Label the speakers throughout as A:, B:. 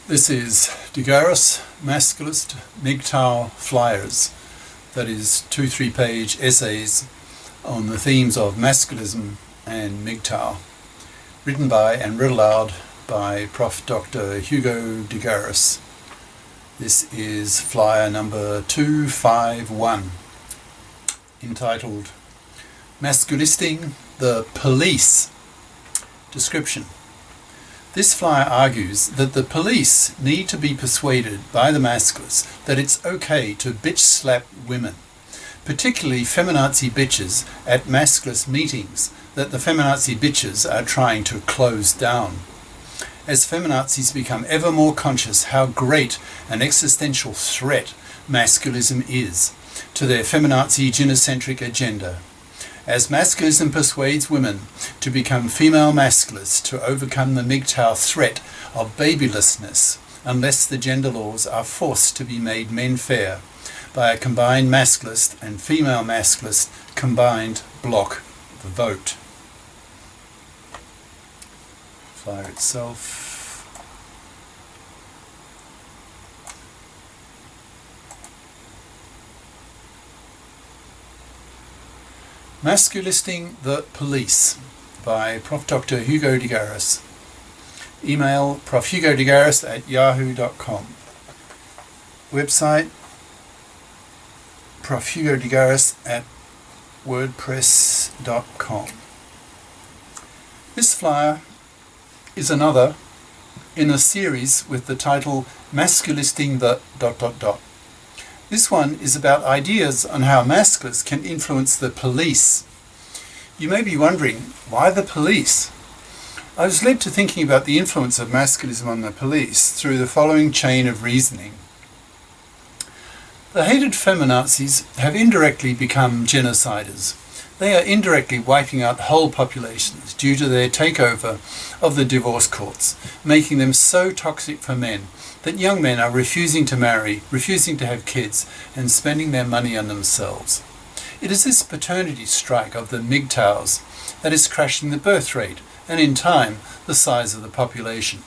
A: This is Garis, Masculist, MGTOW flyers, that is 2-3 page essays on the themes of masculism and MGTOW, written by and read aloud by Prof. Dr. Hugo de Garis. This is flyer number 251, entitled Masculisting the Police. Description. This flyer argues that the police need to be persuaded by the masculists that it's okay to bitch slap women, particularly feminazi bitches at masculist meetings that the feminazi bitches are trying to close down. As feminazis become ever more conscious how great an existential threat masculism is to their feminazi gynocentric agenda, as masculism persuades women to become female masculists to overcome the MGTOW threat of babylessness unless the gender laws are forced to be made menfair by a combined masculist and female masculist combined bloc vote. Flyer itself. Masculisting the Police by Prof. Dr. Hugo de Garis. Email profhugodegaris@yahoo.com. Website profhugodegaris@wordpress.com. This flyer is another in a series with the title Masculisting the ... This one is about ideas on how masculists can influence the police. You may be wondering, why the police? I was led to thinking about the influence of masculism on the police through the following chain of reasoning. The hated feminazis have indirectly become genociders. They are indirectly wiping out whole populations due to their takeover of the divorce courts, making them so toxic for men that young men are refusing to marry, refusing to have kids, and spending their money on themselves. It is this paternity strike of the MGTOWs that is crashing the birth rate, and in time, the size of the population.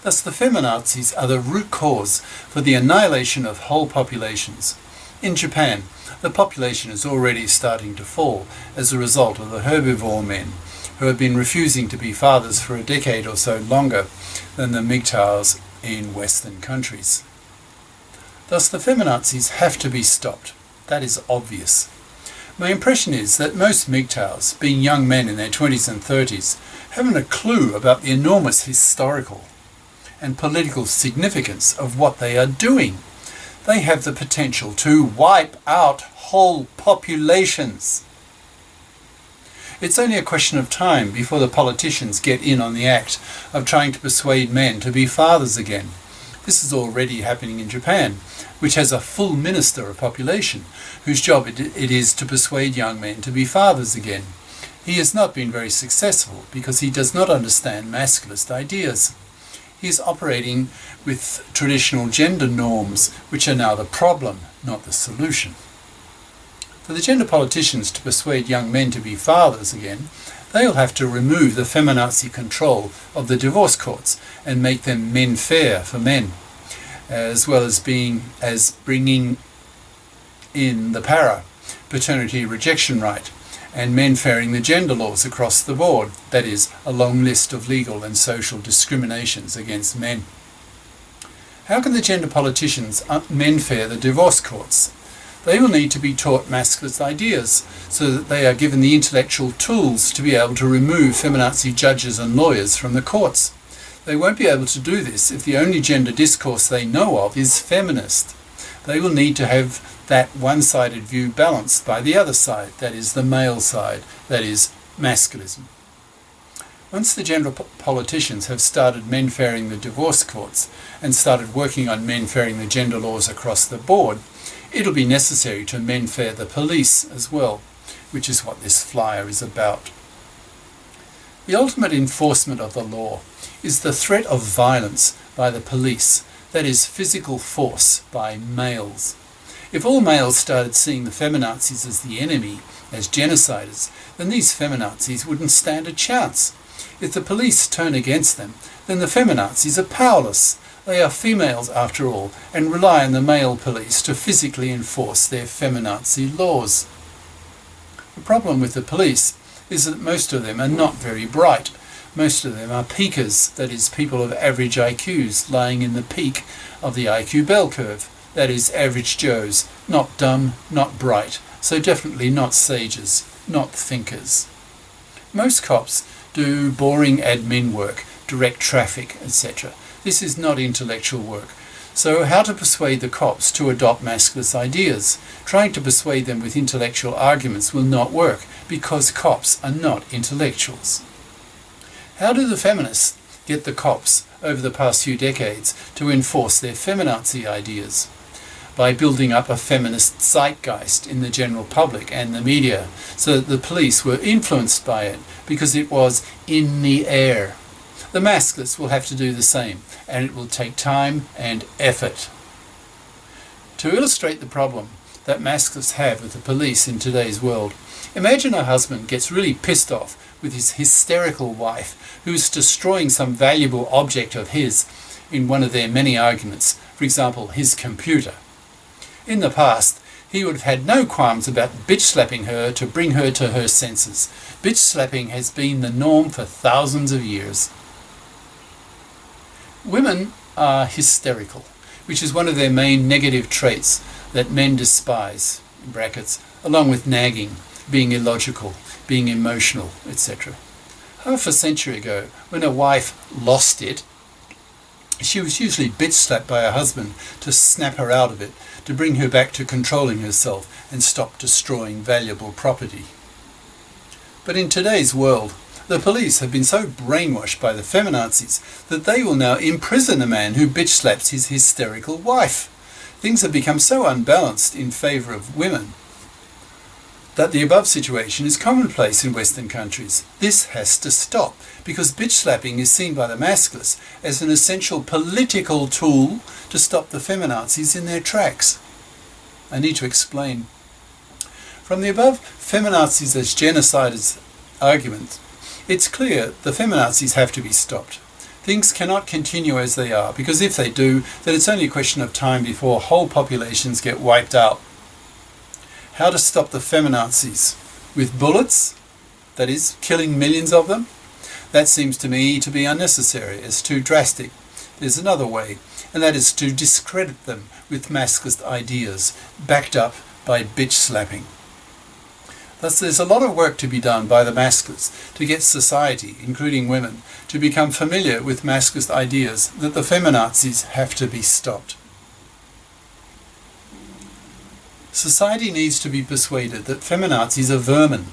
A: Thus the feminazis are the root cause for the annihilation of whole populations. In Japan, the population is already starting to fall as a result of the herbivore men, who have been refusing to be fathers for a decade or so longer than the MGTOWs in Western countries. Thus the feminazis have to be stopped. That is obvious. My impression is that most MGTOWs, being young men in their 20s and 30s, haven't a clue about the enormous historical and political significance of what they are doing. They have the potential to wipe out whole populations. It's only a question of time before the politicians get in on the act of trying to persuade men to be fathers again. This is already happening in Japan, which has a full minister of population, whose job it is to persuade young men to be fathers again. He has not been very successful because he does not understand masculist ideas. He is operating with traditional gender norms, which are now the problem, not the solution. For the gender politicians to persuade young men to be fathers again, they'll have to remove the feminazi control of the divorce courts and make them menfair for men, as well as bringing in the paternity rejection right, and menfairing the gender laws across the board, that is, a long list of legal and social discriminations against men. How can the gender politicians menfair the divorce courts? They will need to be taught masculist ideas so that they are given the intellectual tools to be able to remove feminazi judges and lawyers from the courts. They won't be able to do this if the only gender discourse they know of is feminist. They will need to have that one-sided view balanced by the other side, that is the male side, that is masculism. Once the gender politicians have started menfairing the divorce courts and started working on menfairing the gender laws across the board, it'll be necessary to menfair the police as well, which is what this flyer is about. The ultimate enforcement of the law is the threat of violence by the police, that is physical force by males. If all males started seeing the feminazis as the enemy, as genociders, then these feminazis wouldn't stand a chance. If the police turn against them, then the feminazis are powerless. They are females after all, and rely on the male police to physically enforce their feminazi laws. The problem with the police is that most of them are not very bright. Most of them are peakers, that is, people of average IQs lying in the peak of the IQ bell curve, that is, average Joes, not dumb, not bright, so definitely not sages, not thinkers. Most cops do boring admin work, direct traffic, etc. This is not intellectual work. So how to persuade the cops to adopt masculist ideas? Trying to persuade them with intellectual arguments will not work, because cops are not intellectuals. How do the feminists get the cops over the past few decades to enforce their feminazi ideas? By building up a feminist zeitgeist in the general public and the media, so that the police were influenced by it, because it was in the air. The masculists will have to do the same, and it will take time and effort. To illustrate the problem that masculists have with the police in today's world, imagine a husband gets really pissed off with his hysterical wife who's destroying some valuable object of his in one of their many arguments, for example, his computer. In the past, he would have had no qualms about bitch-slapping her to bring her to her senses. Bitch-slapping has been the norm for thousands of years. Women are hysterical, which is one of their main negative traits that men despise, in brackets, along with nagging, being illogical, being emotional, etc. Half a century ago, when a wife lost it, she was usually bitch-slapped by her husband to snap her out of it, to bring her back to controlling herself and stop destroying valuable property. But in today's world, the police have been so brainwashed by the feminazis that they will now imprison a man who bitch-slaps his hysterical wife. Things have become so unbalanced in favour of women that the above situation is commonplace in Western countries. This has to stop, because bitch-slapping is seen by the masculists as an essential political tool to stop the feminazis in their tracks. I need to explain. From the above feminazis as genociders argument, it's clear the feminazis have to be stopped. Things cannot continue as they are, because if they do, then it's only a question of time before whole populations get wiped out. How to stop the feminazis? With bullets? That is, killing millions of them? That seems to me to be unnecessary. It's too drastic. There's another way, and that is to discredit them with masculist ideas, backed up by bitch-slapping. Thus, there's a lot of work to be done by the masculists to get society, including women, to become familiar with masculist ideas that the feminazis have to be stopped. Society needs to be persuaded that feminazis are vermin,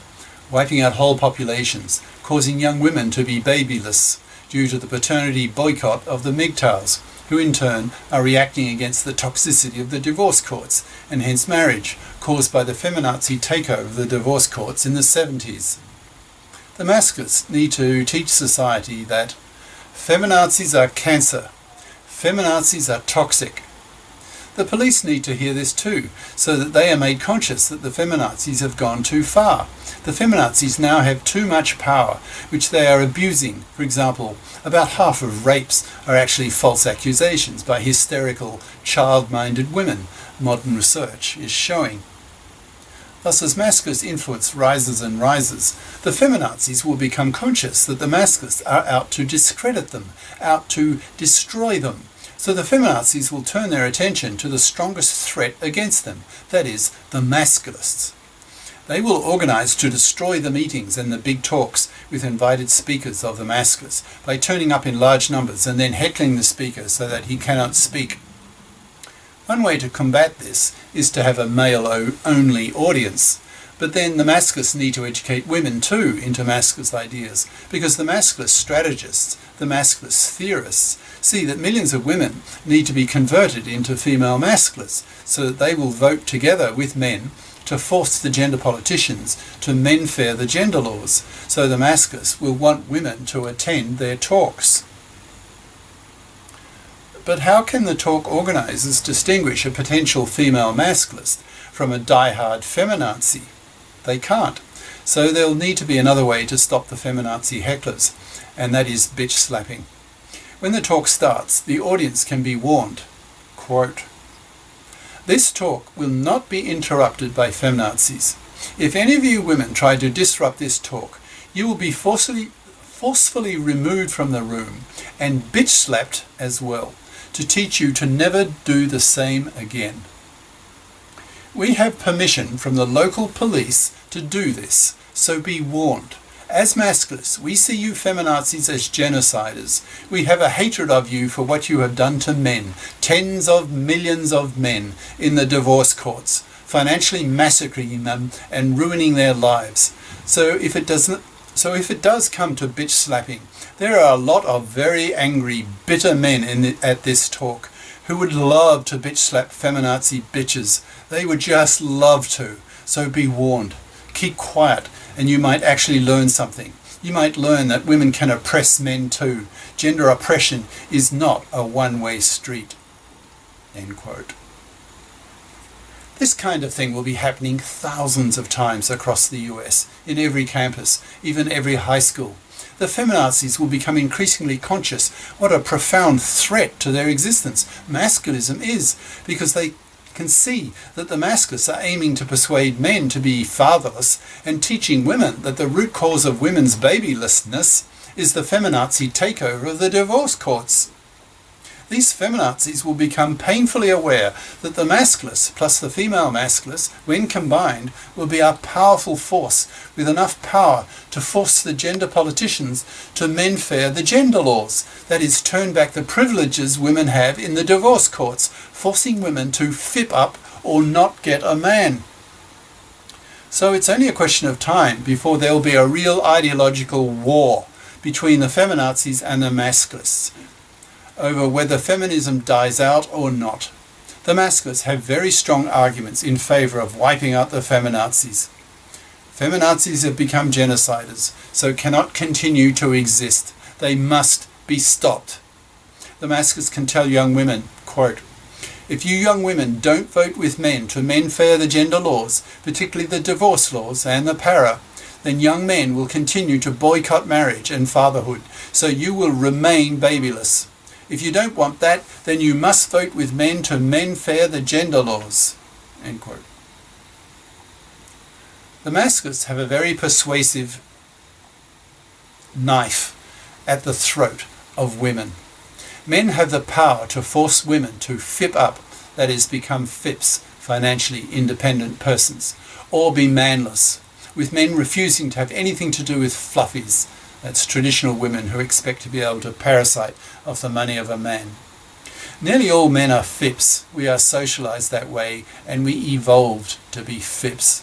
A: wiping out whole populations, causing young women to be babyless due to the paternity boycott of the MGTOWs, who in turn are reacting against the toxicity of the divorce courts, and hence marriage, caused by the feminazi takeover of the divorce courts in the 70s. The masculists need to teach society that feminazis are cancer, feminazis are toxic. The police need to hear this too, so that they are made conscious that the feminazis have gone too far. The feminazis now have too much power, which they are abusing. For example, about half of rapes are actually false accusations by hysterical, child-minded women, modern research is showing. Thus, as masculist influence rises and rises, the feminazis will become conscious that the masculists are out to discredit them, out to destroy them. So the feminazis will turn their attention to the strongest threat against them, that is, the masculists. They will organise to destroy the meetings and the big talks with invited speakers of the masculists by turning up in large numbers and then heckling the speaker so that he cannot speak. One way to combat this is to have a male-only audience, but then the masculists need to educate women too into masculist ideas, because the masculist strategists, the masculist theorists, see that millions of women need to be converted into female masculists so that they will vote together with men to force the gender politicians to menfair the gender laws, so the masculists will want women to attend their talks. But how can the talk organisers distinguish a potential female masculist from a die-hard feminazi? They can't. So there'll need to be another way to stop the feminazi hecklers, and that is bitch slapping. When the talk starts, the audience can be warned. Quote, "This talk will not be interrupted by feminazis. If any of you women try to disrupt this talk, you will be forcefully removed from the room and bitch slapped as well, to teach you to never do the same again. We have permission from the local police to do this, so be warned. As masculists, we see you feminazis as genociders. We have a hatred of you for what you have done to men, tens of millions of men, in the divorce courts, financially massacring them and ruining their lives. So if it does come to bitch slapping, there are a lot of very angry, bitter men at this talk who would love to bitch slap feminazi bitches. They would just love to. So be warned. Keep quiet, and you might actually learn something. You might learn that women can oppress men too. Gender oppression is not a one-way street." End quote. This kind of thing will be happening thousands of times across the US, in every campus, even every high school. The feminazis will become increasingly conscious what a profound threat to their existence masculism is, because they can see that the masculists are aiming to persuade men to be fatherless and teaching women that the root cause of women's babylessness is the feminazi takeover of the divorce courts. These feminazis will become painfully aware that the masculists plus the female masculists, when combined, will be a powerful force with enough power to force the gender politicians to menfair the gender laws, that is, turn back the privileges women have in the divorce courts, forcing women to fip up or not get a man. So it's only a question of time before there will be a real ideological war between the feminazis and the masculists over whether feminism dies out or not. The masculists have very strong arguments in favour of wiping out the feminazis. Feminazis have become genociders, so cannot continue to exist. They must be stopped. The masculists can tell young women, quote, "If you young women don't vote with men to menfair the gender laws, particularly the divorce laws and the para, then young men will continue to boycott marriage and fatherhood, so you will remain babyless. If you don't want that, then you must vote with men to menfair the gender laws." End quote. The masculists have a very persuasive knife at the throat of women. Men have the power to force women to fip up, that is, become fips, financially independent persons, or be manless, with men refusing to have anything to do with fluffies. That's traditional women who expect to be able to parasite off the money of a man. Nearly all men are fips. We are socialized that way, and we evolved to be fips.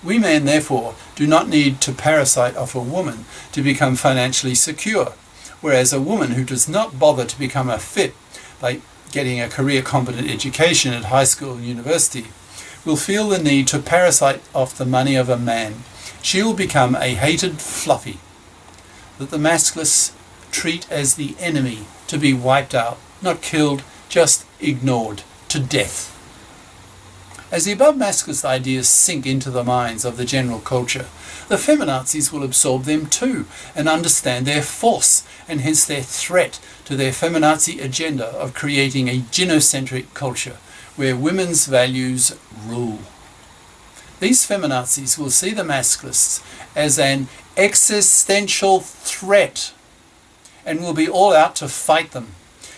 A: We men, therefore, do not need to parasite off a woman to become financially secure, whereas a woman who does not bother to become a fip by getting a career-competent education at high school and university will feel the need to parasite off the money of a man. She will become a hated fluffy that the masculists treat as the enemy to be wiped out, not killed, just ignored to death. As the above masculist ideas sink into the minds of the general culture, the feminazis will absorb them too and understand their force and hence their threat to their feminazi agenda of creating a gynocentric culture where women's values rule. These feminazis will see the masculists as an existential threat and will be all out to fight them.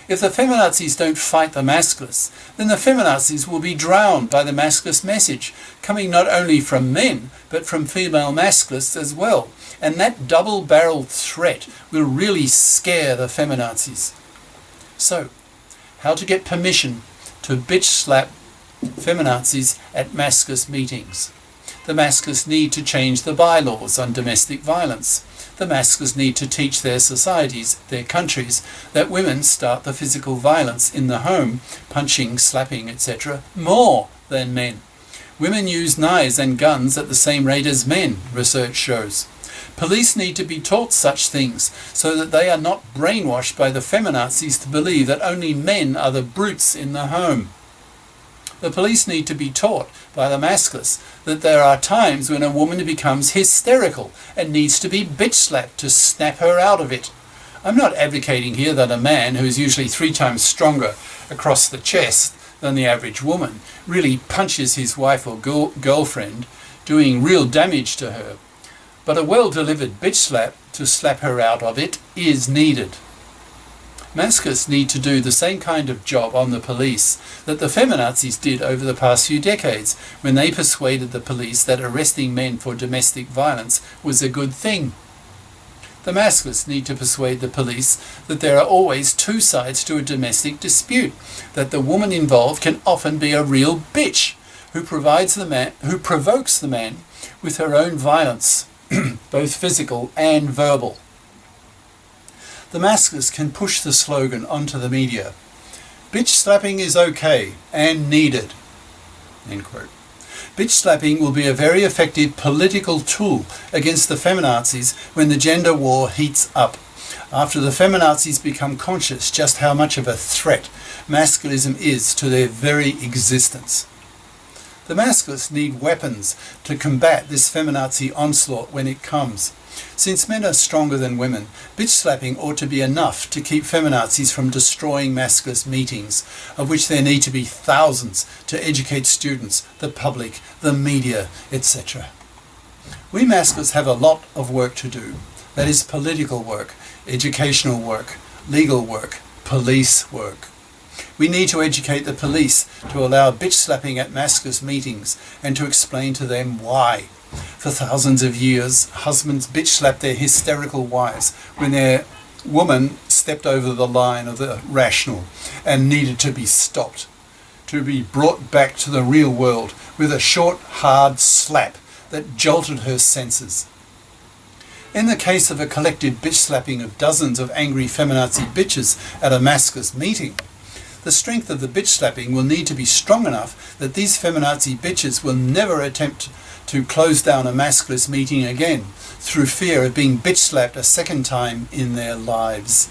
A: If the feminazis don't fight the masculists, then the feminazis will be drowned by the masculist message, coming not only from men, but from female masculists as well. And that double-barreled threat will really scare the feminazis. So, how to get permission to bitch slap feminazis at masculist meetings? The masculists need to change the bylaws on domestic violence. The masculists need to teach their societies, their countries, that women start the physical violence in the home, punching, slapping, etc., more than men. Women use knives and guns at the same rate as men, research shows. Police need to be taught such things so that they are not brainwashed by the feminazis to believe that only men are the brutes in the home. The police need to be taught by the masculists that there are times when a woman becomes hysterical and needs to be bitch slapped to snap her out of it. I'm not advocating here that a man who is usually 3 times stronger across the chest than the average woman really punches his wife or girlfriend, doing real damage to her. But a well-delivered bitch slap to slap her out of it is needed. Masculists need to do the same kind of job on the police that the feminazis did over the past few decades, when they persuaded the police that arresting men for domestic violence was a good thing. The masculists need to persuade the police that there are always 2 sides to a domestic dispute, that the woman involved can often be a real bitch who provokes the man with her own violence, both physical and verbal. The masculists can push the slogan onto the media: bitch slapping is okay and needed. End quote. Bitch slapping will be a very effective political tool against the feminazis when the gender war heats up, after the feminazis become conscious just how much of a threat masculism is to their very existence. The masculists need weapons to combat this feminazi onslaught when it comes. Since men are stronger than women, bitch slapping ought to be enough to keep feminazis from destroying masculist meetings, of which there need to be thousands to educate students, the public, the media, etc. We masculists have a lot of work to do. That is political work, educational work, legal work, police work. We need to educate the police to allow bitch slapping at masculist meetings and to explain to them why. For thousands of years, husbands bitch slapped their hysterical wives when their woman stepped over the line of the rational and needed to be stopped, to be brought back to the real world with a short, hard slap that jolted her senses. In the case of a collective bitch slapping of dozens of angry feminazi bitches at a masculist meeting, the strength of the bitch slapping will need to be strong enough that these feminazi bitches will never attempt to close down a masculist meeting again through fear of being bitch slapped a second time in their lives.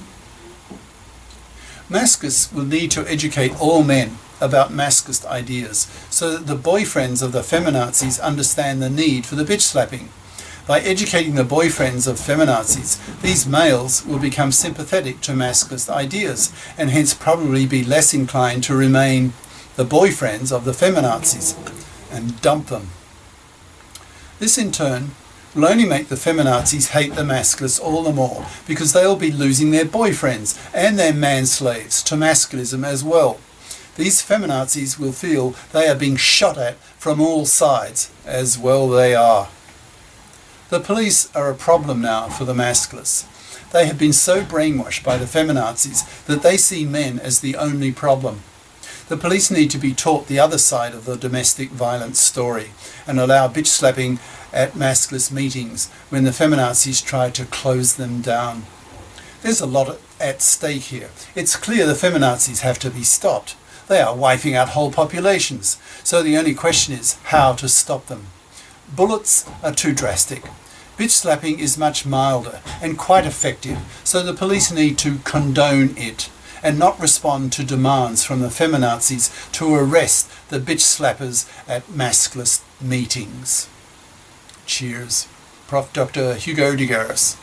A: Masculists will need to educate all men about masculist ideas so that the boyfriends of the feminazis understand the need for the bitch slapping. By educating the boyfriends of feminazis, these males will become sympathetic to masculist ideas and hence probably be less inclined to remain the boyfriends of the feminazis and dump them. This in turn will only make the feminazis hate the masculists all the more, because they'll be losing their boyfriends and their man-slaves to masculism as well. These feminazis will feel they are being shot at from all sides, as well they are. The police are a problem now for the masculists. They have been so brainwashed by the feminazis that they see men as the only problem. The police need to be taught the other side of the domestic violence story and allow bitch slapping at masculist meetings when the feminazis try to close them down. There's a lot at stake here. It's clear the feminazis have to be stopped. They are wiping out whole populations, so the only question is how to stop them. Bullets are too drastic. Bitch slapping is much milder and quite effective, so the police need to condone it and not respond to demands from the feminazis to arrest the bitch slappers at masculist meetings. Cheers. Prof. Dr. Hugo de Garis.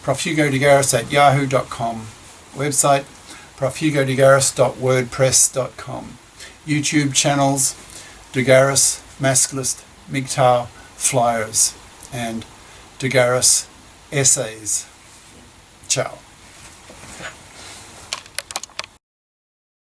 A: Prof. Hugo de Garis at yahoo.com. Website profhugodegaris.wordpress.com. YouTube channels De Garis, Masculist, MGTOW, Flyers, and De Garis Essays. Ciao.